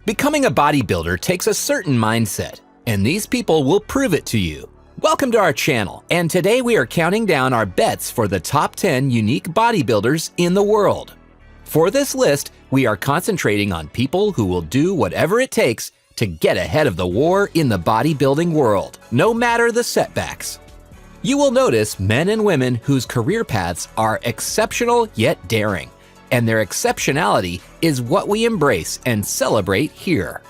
Becoming a bodybuilder takes a certain mindset, and these people will prove it to you. Welcome to our channel, and today we are counting down our bets for the top 10 unique bodybuilders in the world. For this list, we are concentrating on people who will do whatever it takes to get ahead of the war in the bodybuilding world, no matter the setbacks. You will notice men and women whose career paths are exceptional yet daring, and their exceptionality is what we embrace and celebrate here.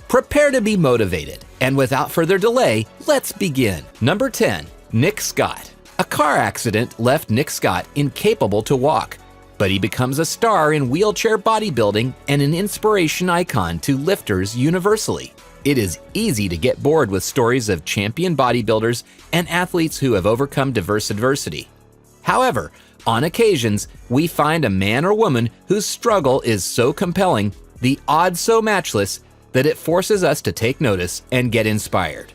Prepare to be motivated, and without further delay, let's begin. Number 10, Nick Scott. A car accident left Nick Scott incapable to walk, but he becomes a star in wheelchair bodybuilding and an inspiration icon to lifters universally. It is easy to get bored with stories of champion bodybuilders and athletes who have overcome diverse adversity. However, on occasions, we find a man or woman whose struggle is so compelling, the odds so matchless, that it forces us to take notice and get inspired.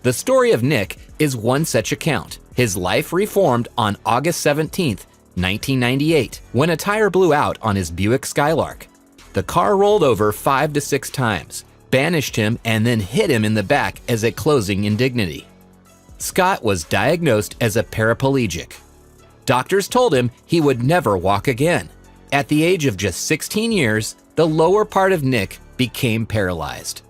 The story of Nick is one such account. His life reformed on August 17th, 1998, when a tire blew out on his Buick Skylark. The car rolled over 5 to 6 times, banished him, and then hit him in the back as a closing indignity. Scott was diagnosed as a paraplegic. Doctors told him he would never walk again. At the age of just 16 years, the lower part of Nick became paralyzed.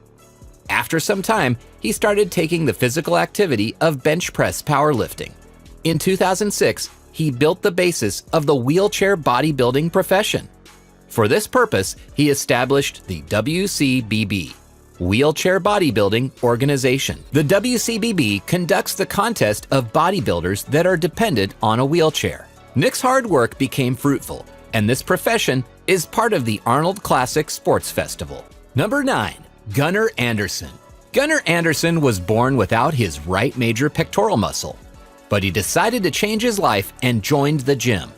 After some time, he started taking the physical activity of bench press powerlifting. In 2006, he built the basis of the wheelchair bodybuilding profession. For this purpose, he established the WCBB, Wheelchair Bodybuilding Organization. The WCBB conducts the contest of bodybuilders that are dependent on a wheelchair. Nick's hard work became fruitful, and this profession is part of the Arnold Classic Sports Festival. Number 9, Gunnar Anderson. Gunnar Anderson was born without his right major pectoral muscle, but he decided to change his life and joined the gym.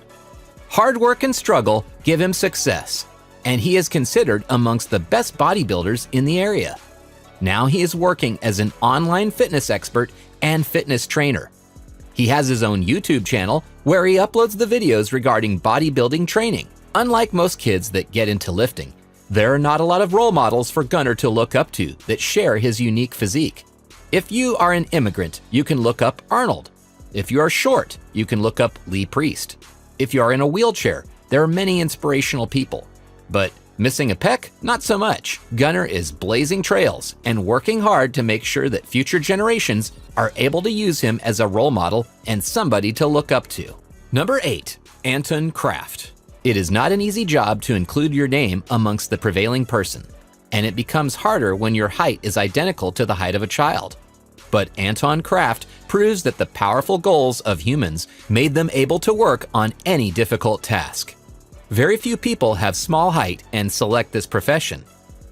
Hard work and struggle give him success, and he is considered amongst the best bodybuilders in the area. Now he is working as an online fitness expert and fitness trainer. He has his own YouTube channel where he uploads the videos regarding bodybuilding training. Unlike most kids that get into lifting, there are not a lot of role models for Gunnar to look up to that share his unique physique. If you are an immigrant, you can look up Arnold. If you are short, you can look up Lee Priest. If you are in a wheelchair, there are many inspirational people. But missing a pec? Not so much. Gunnar is blazing trails and working hard to make sure that future generations are able to use him as a role model and somebody to look up to. Number 8, Anton Kraft. It is not an easy job to include your name amongst the prevailing person, and it becomes harder when your height is identical to the height of a child. But Anton Kraft proves that the powerful goals of humans made them able to work on any difficult task. Very few people have small height and select this profession.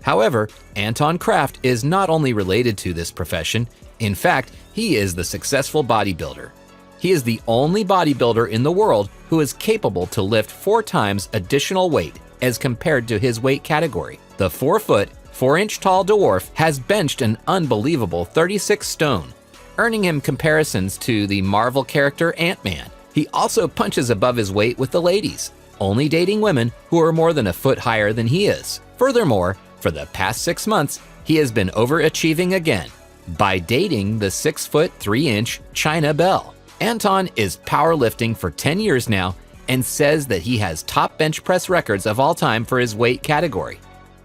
However, Anton Kraft is not only related to this profession, in fact, he is the successful bodybuilder. He is the only bodybuilder in the world who is capable to lift 4 times additional weight as compared to his weight category. The 4-foot, 4-inch tall dwarf has benched an unbelievable 36 stone, earning him comparisons to the Marvel character Ant-Man. He also punches above his weight with the ladies, only dating women who are more than a foot higher than he is. Furthermore, for the past 6 months, he has been overachieving again by dating the 6-foot 3-inch China Belle. Anton is powerlifting for 10 years now and says that he has top bench press records of all time for his weight category.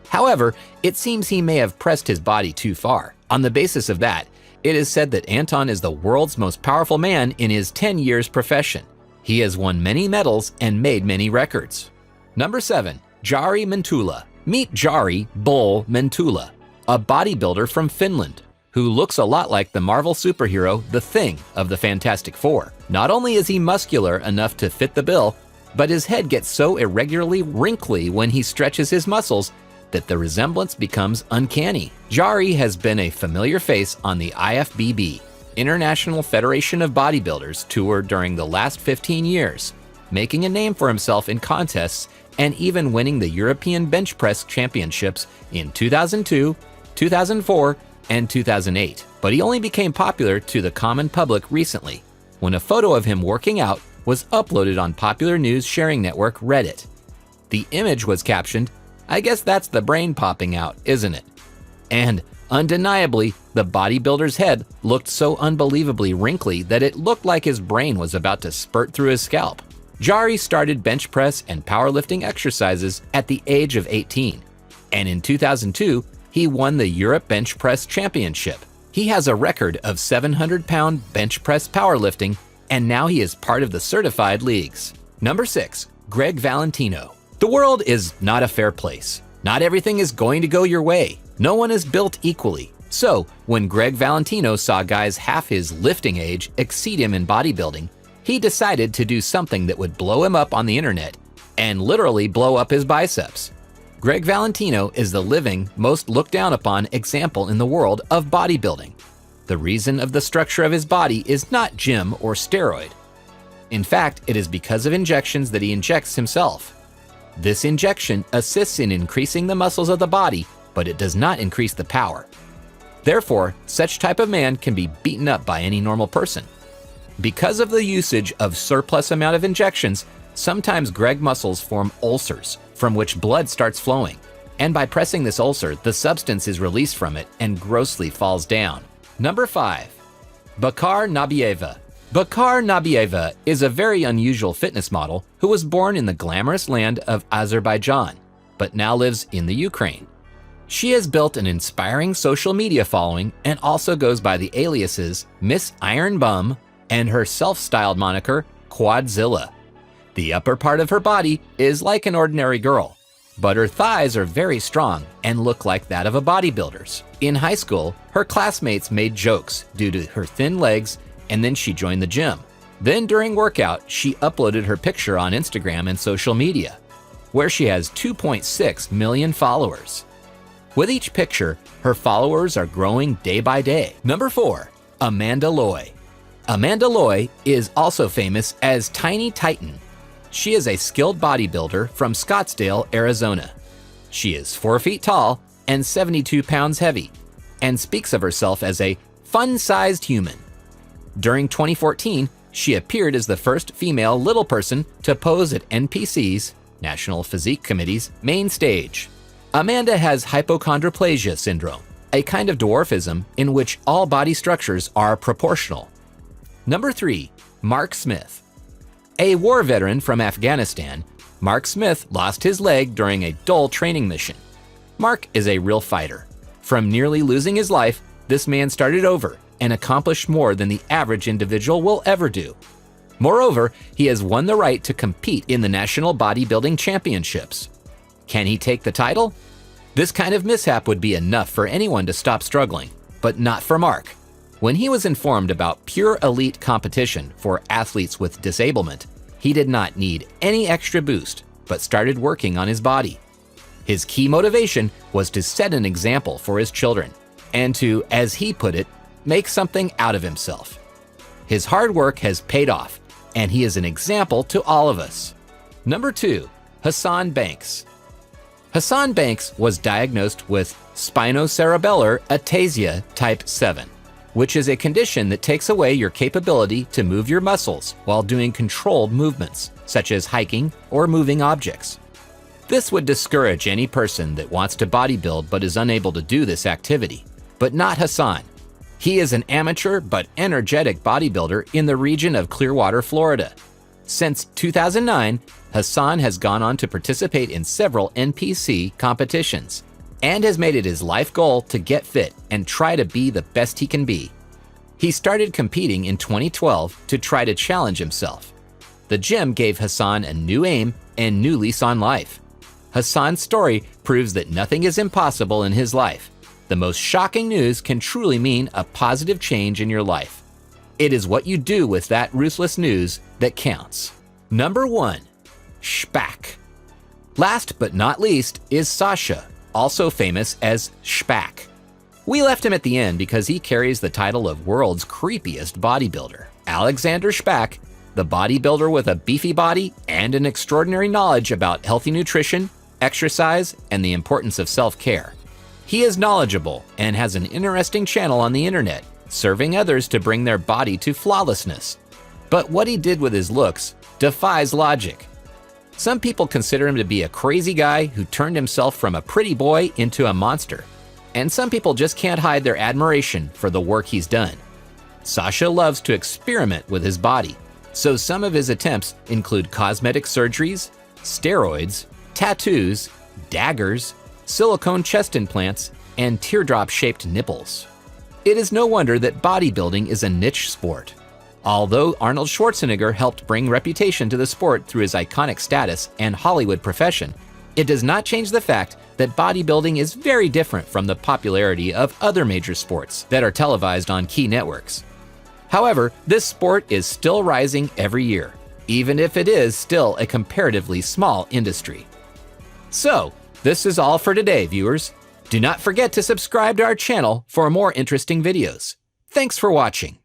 However, it seems he may have pressed his body too far. On the basis of that, it is said that Anton is the world's most powerful man in his 10 years profession. He has won many medals and made many records. Number 7, Jari Mentula. Meet Jari Bull Mentula, a bodybuilder from Finland, who looks a lot like the Marvel superhero The Thing of the Fantastic Four. Not only is he muscular enough to fit the bill, but his head gets so irregularly wrinkly when he stretches his muscles that the resemblance becomes uncanny. Jari has been a familiar face on the IFBB, International Federation of Bodybuilders, tour during the last 15 years, making a name for himself in contests and even winning the European Bench Press Championships in 2002, 2004, and 2008. But he only became popular to the common public recently, when a photo of him working out was uploaded on popular news sharing network Reddit. The image was captioned, "I guess that's the brain popping out, isn't it?" And undeniably, the bodybuilder's head looked so unbelievably wrinkly that it looked like his brain was about to spurt through his scalp. Jari started bench press and powerlifting exercises at the age of 18, and in 2002, he won the Europe Bench Press Championship. He has a record of 700-pound bench press powerlifting, and now he is part of the certified leagues. Number 6, Greg Valentino. The world is not a fair place. Not everything is going to go your way. No one is built equally. So, when Greg Valentino saw guys half his lifting age exceed him in bodybuilding, he decided to do something that would blow him up on the internet and literally blow up his biceps. Greg Valentino is the living, most looked down upon example in the world of bodybuilding. The reason of the structure of his body is not gym or steroid. In fact, it is because of injections that he injects himself. This injection assists in increasing the muscles of the body, but it does not increase the power. Therefore, such type of man can be beaten up by any normal person. Because of the usage of surplus amount of injections, sometimes Greg muscles form ulcers from which blood starts flowing. And by pressing this ulcer, the substance is released from it and grossly falls down. Number 5, Bakhar Nabieva. Bakhar Nabieva is a very unusual fitness model who was born in the glamorous land of Azerbaijan, but now lives in the Ukraine. She has built an inspiring social media following and also goes by the aliases Miss Iron Bum and her self-styled moniker, Quadzilla. The upper part of her body is like an ordinary girl, but her thighs are very strong and look like that of a bodybuilder's. In high school, her classmates made jokes due to her thin legs, and then she joined the gym. Then during workout, she uploaded her picture on Instagram and social media, where she has 2.6 million followers. With each picture, her followers are growing day by day. Number 4, Amanda Loy. Amanda Loy is also famous as Tiny Titan. She is a skilled bodybuilder from Scottsdale, Arizona. She is 4 feet tall and 72 pounds heavy, and speaks of herself as a fun-sized human. During 2014, she appeared as the first female little person to pose at NPC's, National Physique Committee's, main stage. Amanda has hypochondroplasia syndrome, a kind of dwarfism in which all body structures are proportional. Number 3, Mark Smith. A war veteran from Afghanistan, Mark Smith lost his leg during a dull training mission. Mark is a real fighter. From nearly losing his life, this man started over and accomplished more than the average individual will ever do. Moreover, he has won the right to compete in the National Bodybuilding Championships. Can he take the title? This kind of mishap would be enough for anyone to stop struggling, but not for Mark. When he was informed about pure elite competition for athletes with disablement, he did not need any extra boost, but started working on his body. His key motivation was to set an example for his children, and to, as he put it, make something out of himself. His hard work has paid off, and he is an example to all of us. Number 2, Hasan Banks. Hasan Banks was diagnosed with spinocerebellar ataxia type 7, which is a condition that takes away your capability to move your muscles while doing controlled movements, such as hiking or moving objects. This would discourage any person that wants to bodybuild but is unable to do this activity, but not Hasan. He is an amateur but energetic bodybuilder in the region of Clearwater, Florida. Since 2009, Hasan has gone on to participate in several NPC competitions and has made it his life goal to get fit and try to be the best he can be. He started competing in 2012 to try to challenge himself. The gym gave Hasan a new aim and new lease on life. Hasan's story proves that nothing is impossible in his life. The most shocking news can truly mean a positive change in your life. It is what you do with that ruthless news that counts. Number 1, Shpak. Last but not least is Sasha, also famous as Shpak. We left him at the end because he carries the title of world's creepiest bodybuilder. Alexander Shpak, the bodybuilder with a beefy body and an extraordinary knowledge about healthy nutrition, exercise, and the importance of self-care. He is knowledgeable and has an interesting channel on the internet, serving others to bring their body to flawlessness. But what he did with his looks defies logic. Some people consider him to be a crazy guy who turned himself from a pretty boy into a monster. and some people just can't hide their admiration for the work he's done. Sasha loves to experiment with his body, so some of his attempts include cosmetic surgeries, steroids, tattoos, daggers, silicone chest implants, and teardrop-shaped nipples. It is no wonder that bodybuilding is a niche sport. Although Arnold Schwarzenegger helped bring reputation to the sport through his iconic status and Hollywood profession, it does not change the fact that bodybuilding is very different from the popularity of other major sports that are televised on key networks. However, this sport is still rising every year, even if it is still a comparatively small industry. So, this is all for today, viewers. Do not forget to subscribe to our channel for more interesting videos. Thanks for watching.